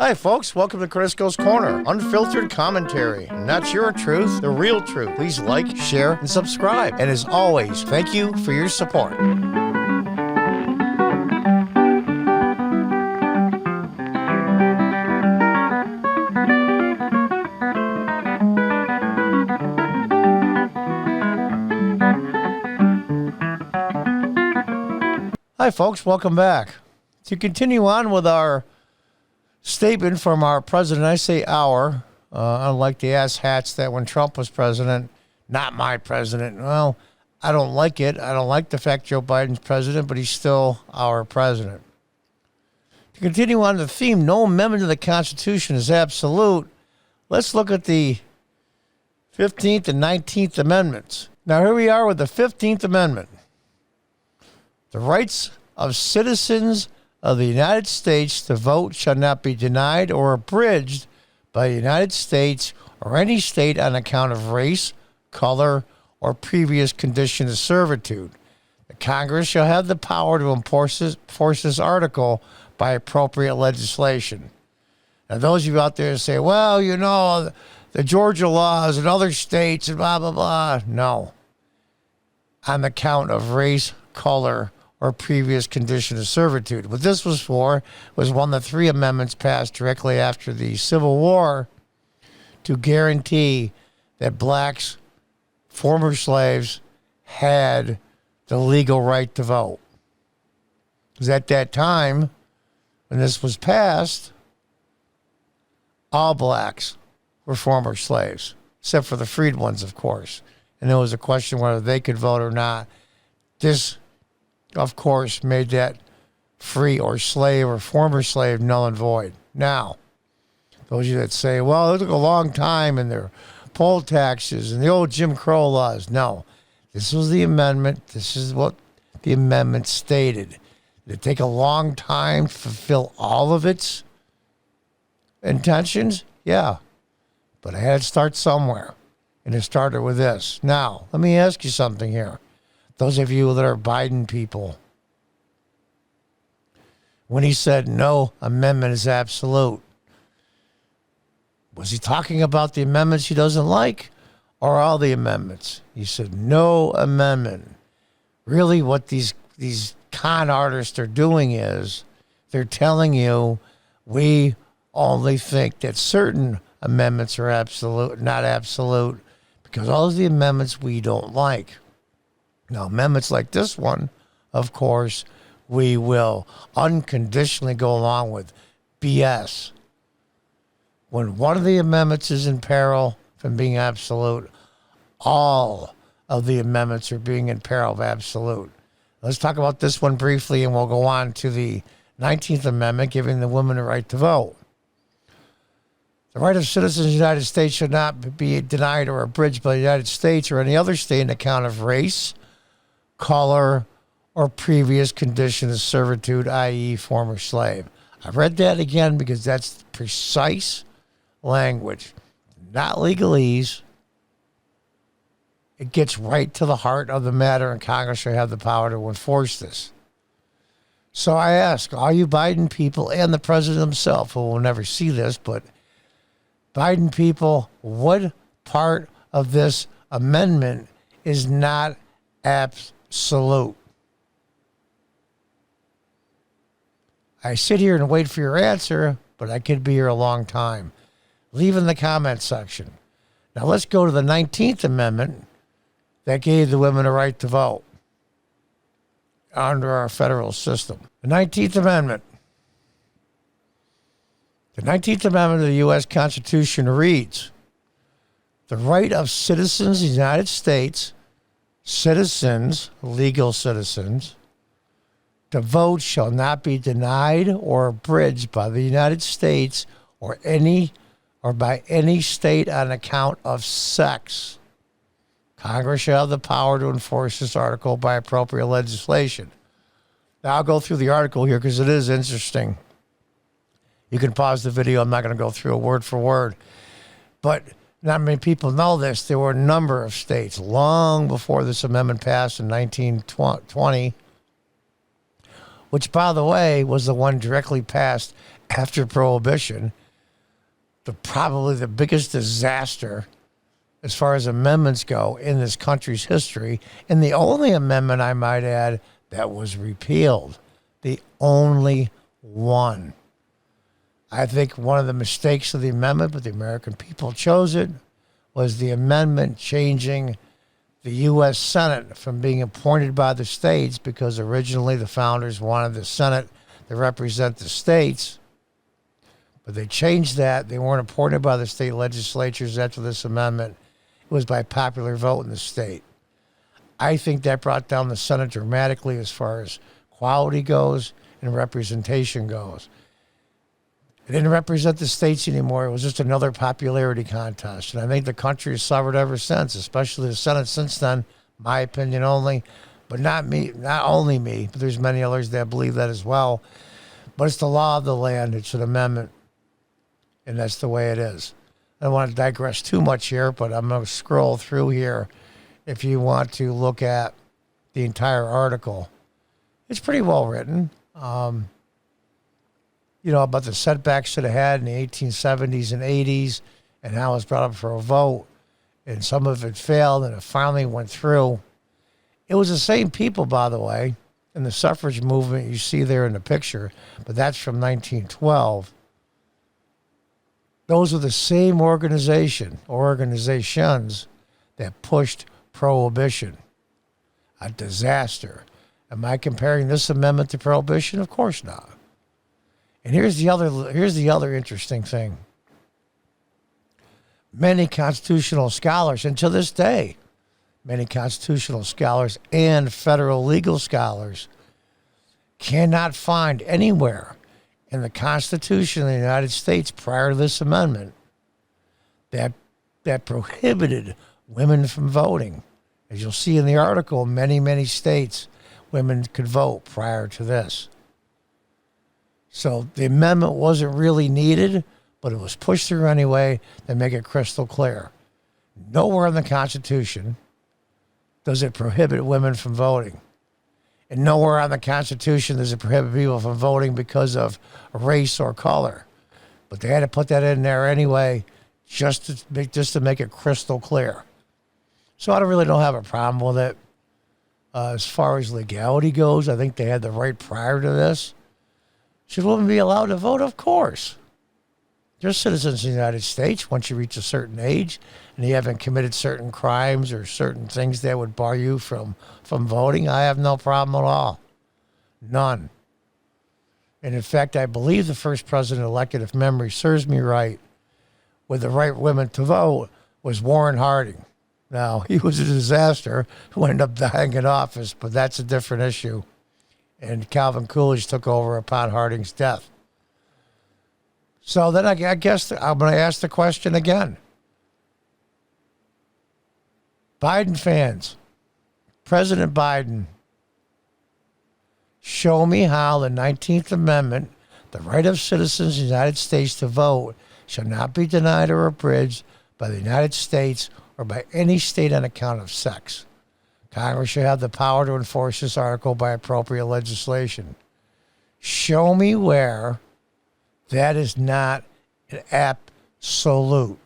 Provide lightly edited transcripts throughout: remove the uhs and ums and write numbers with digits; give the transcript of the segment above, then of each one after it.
Hi, folks. Welcome to Crisco's Corner. Unfiltered commentary. Not your truth, the real truth. Please like, share, and subscribe. And as always, thank you for your support. Hi, folks. Welcome back. To continue on with our statement from our president, I say our, unlike the asshats that when Trump was president, not my president. Well, I don't like it. I don't like the fact Joe Biden's president, but he's still our president. To continue on the theme, no amendment to the Constitution is absolute. Let's look at the 15th and 19th Amendments. Now, here we are with the 15th Amendment. The rights of citizens of the United States to vote shall not be denied or abridged by the United States or any state on account of race, color, or previous condition of servitude. The Congress shall have the power to enforce this article by appropriate legislation. Now, those of you out there say, well, you know, the Georgia laws and other states and blah, blah, blah. No. On the count of race, color, or previous condition of servitude. What this was for was one of the three amendments passed directly after the Civil War to guarantee that blacks, former slaves, had the legal right to vote. Because at that time, when this was passed, all blacks were former slaves, except for the freed ones, of course. And there was a question whether they could vote or not. This, of course, made that free or slave or former slave null and void. Now, those of you that say, well, it took a long time and their poll taxes and the old Jim Crow laws. No, this was the amendment. This is what the amendment stated. Did it take a long time to fulfill all of its intentions? Yeah, but I had to start somewhere, and it started with this. Now, let me ask you something here. Those of you that are Biden people, when he said no amendment is absolute, was he talking about the amendments he doesn't like or all the amendments? He said no amendment. Really what these con artists are doing is they're telling you we only think that certain amendments are absolute, not absolute, because all of the amendments we don't like. Now, amendments like this one, of course, we will unconditionally go along with. BS. When one of the amendments is in peril from being absolute, all of the amendments are being in peril of absolute. Let's talk about this one briefly, and we'll go on to the 19th Amendment, giving the women the right to vote. The right of citizens of the United States should not be denied or abridged by the United States or any other state on account of race, color, or previous condition of servitude, i.e. former slave. I read that again because that's precise language, not legalese. It gets right to the heart of the matter, and Congress should have the power to enforce this. So I ask all you Biden people and the president himself, who will never see this, but Biden people, what part of this amendment is not absolute? I sit here and wait for your answer, but I could be here a long time. Leave in the comment section. Now let's go to the 19th Amendment that gave the women a right to vote under our federal system. The 19th Amendment. The 19th Amendment of the U.S. Constitution reads, the right of citizens of the United States, citizens, legal citizens, to vote shall not be denied or abridged by the United States or by any state on account of sex. Congress shall have the power to enforce this article by appropriate legislation. Now, I'll go through the article here because it is interesting. You can pause the video. I'm not going to go through it word for word. But not many people know this. There were a number of states long before this amendment passed in 1920, which, by the way, was the one directly passed after Prohibition, probably the biggest disaster as far as amendments go in this country's history, and the only amendment, I might add, that was repealed. The only one. I think one of the mistakes of the amendment, but the American people chose it, was the amendment changing the U.S. Senate from being appointed by the states, because originally the founders wanted the Senate to represent the states, but they changed that. They weren't appointed by the state legislatures after this amendment. It was by popular vote in the state. I think that brought down the Senate dramatically as far as quality goes and representation goes. It didn't represent the states anymore. It was just another popularity contest. And I think the country has suffered ever since, especially the Senate since then, my opinion only, but not me, not only me, but there's many others that believe that as well. But it's the law of the land. It's an amendment, and that's the way it is. I don't want to digress too much here, but I'm going to scroll through here if you want to look at the entire article. It's pretty well written. About the setbacks that it had in the 1870s and 80s and how it was brought up for a vote, and some of it failed and it finally went through. It was the same people, by the way, in the suffrage movement you see there in the picture, but that's from 1912. Those are the same organizations that pushed Prohibition. A disaster. Am I comparing this amendment to Prohibition? Of course not. And here's the other interesting thing. Many constitutional scholars, and to this day, many constitutional scholars and federal legal scholars cannot find anywhere in the Constitution of the United States prior to this amendment that prohibited women from voting. As you'll see in the article, many, many states, women could vote prior to this. So the amendment wasn't really needed, but it was pushed through anyway to make it crystal clear. Nowhere in the Constitution does it prohibit women from voting. And nowhere on the Constitution does it prohibit people from voting because of race or color. But they had to put that in there anyway, just to make it crystal clear. So I don't have a problem with it. As far as legality goes, I think they had the right prior to this. Should women be allowed to vote? Of course. They're citizens of the United States once you reach a certain age and you haven't committed certain crimes or certain things that would bar you from voting. I have no problem at all. None. And in fact, I believe the first president elected, if memory serves me right, with the right women to vote was Warren Harding. Now, he was a disaster who ended up dying in office, but that's a different issue. And Calvin Coolidge took over upon Harding's death. So then I guess I'm going to ask the question again. Biden fans, President Biden, show me how the 19th Amendment, the right of citizens of the United States to vote, shall not be denied or abridged by the United States or by any state on account of sex. Congress should have the power to enforce this article by appropriate legislation. Show me where that is not an absolute.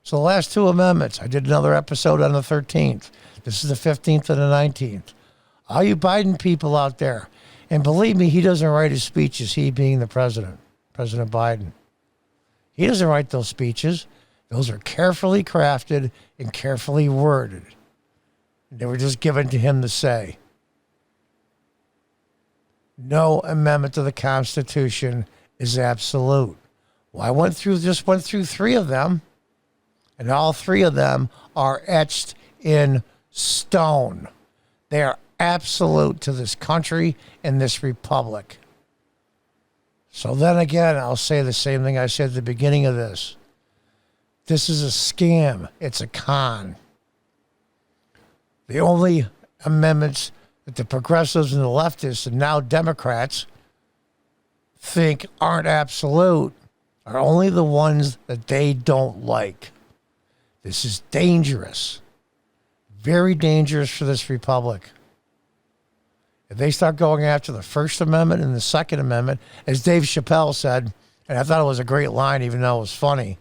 So the last two amendments, I did another episode on the 13th. This is the 15th and the 19th. All you Biden people out there, and believe me, he doesn't write his speeches, he being the president, President Biden. He doesn't write those speeches. Those are carefully crafted and carefully worded. They were just given to him to say. No amendment to the Constitution is absolute. Well, I just went through three of them, and all three of them are etched in stone. They are absolute to this country and this republic. So then again, I'll say the same thing I said at the beginning of this. This is a scam. It's a con. The only amendments that the progressives and the leftists and now Democrats think aren't absolute are only the ones that they don't like. This is dangerous. Very dangerous for this republic. If they start going after the First Amendment and the Second Amendment, as Dave Chappelle said, and I thought it was a great line, even though it was funny,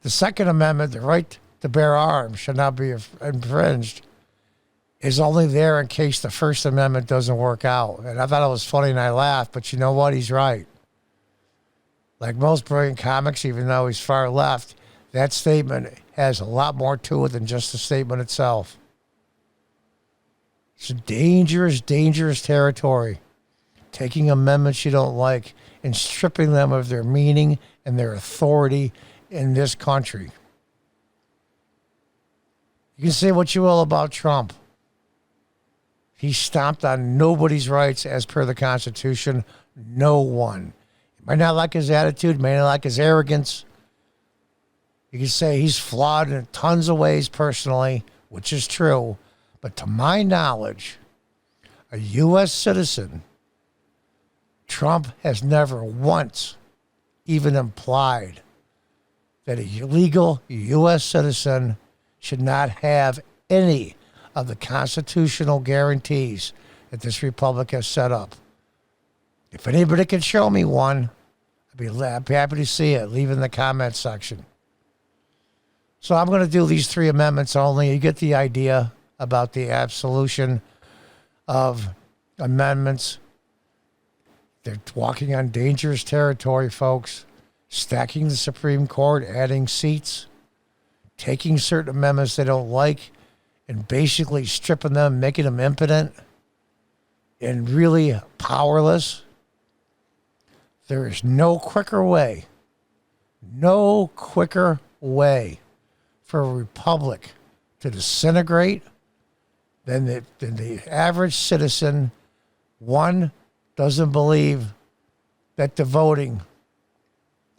the Second Amendment, the right to bear arms, should not be infringed, is only there in case the First Amendment doesn't work out. And I thought it was funny and I laughed, but you know what? He's right. Like most brilliant comics, even though he's far left, that statement has a lot more to it than just the statement itself. It's a dangerous, dangerous territory. Taking amendments you don't like and stripping them of their meaning and their authority in this country. You can say what you will about Trump. He stomped on nobody's rights as per the Constitution. No one. You might not like his attitude, may not like his arrogance. You can say he's flawed in tons of ways personally, which is true. But to my knowledge, a U.S. citizen, Trump has never once even implied that a legal U.S. citizen should not have any of the constitutional guarantees that this republic has set up. If anybody can show me one, I'd be happy to see it. Leave it in the comment section. So I'm going to do these 3 amendments only. You get the idea about the absolution of amendments. They're walking on dangerous territory, folks. Stacking the Supreme Court, adding seats, taking certain amendments they don't like, and basically stripping them, making them impotent and really powerless. There is no quicker way for a republic to disintegrate than the average citizen. One, doesn't believe that the voting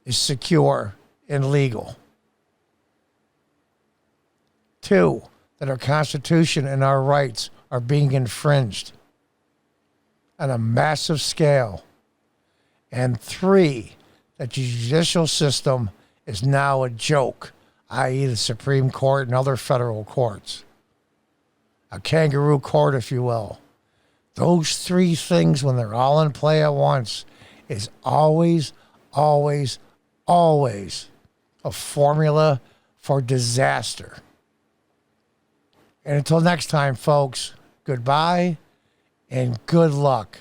is secure and legal. 2, that our Constitution and our rights are being infringed on a massive scale. And 3, that the judicial system is now a joke, i.e. the Supreme Court and other federal courts. A kangaroo court, if you will. Those 3 things, when they're all in play at once, is always, always, always a formula for disaster. And until next time, folks, goodbye and good luck.